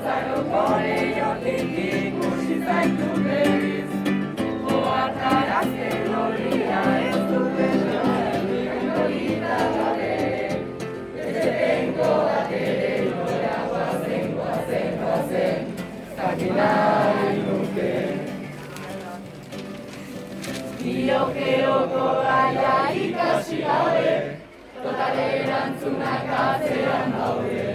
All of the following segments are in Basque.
Gore jotik ikusi zaitu berriz, ohartarazten horria ez duten joanik horita gabe. Ezetengo bat ere nora goazen, zakin nahi nuke. Niokeoko gaia ikasi gabe, total erantzunak atzean daude.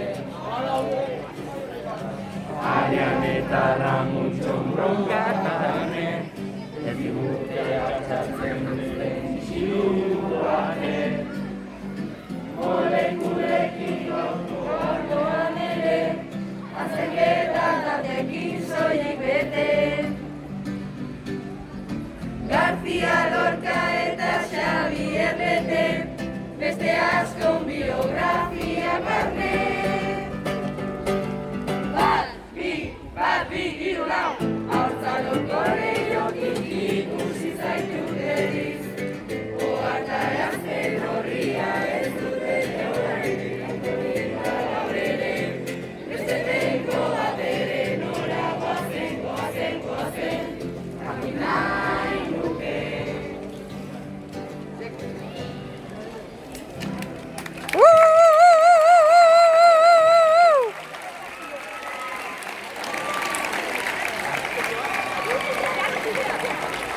Arian eta Ramuntxon bronkatan, ez digute hartzatzen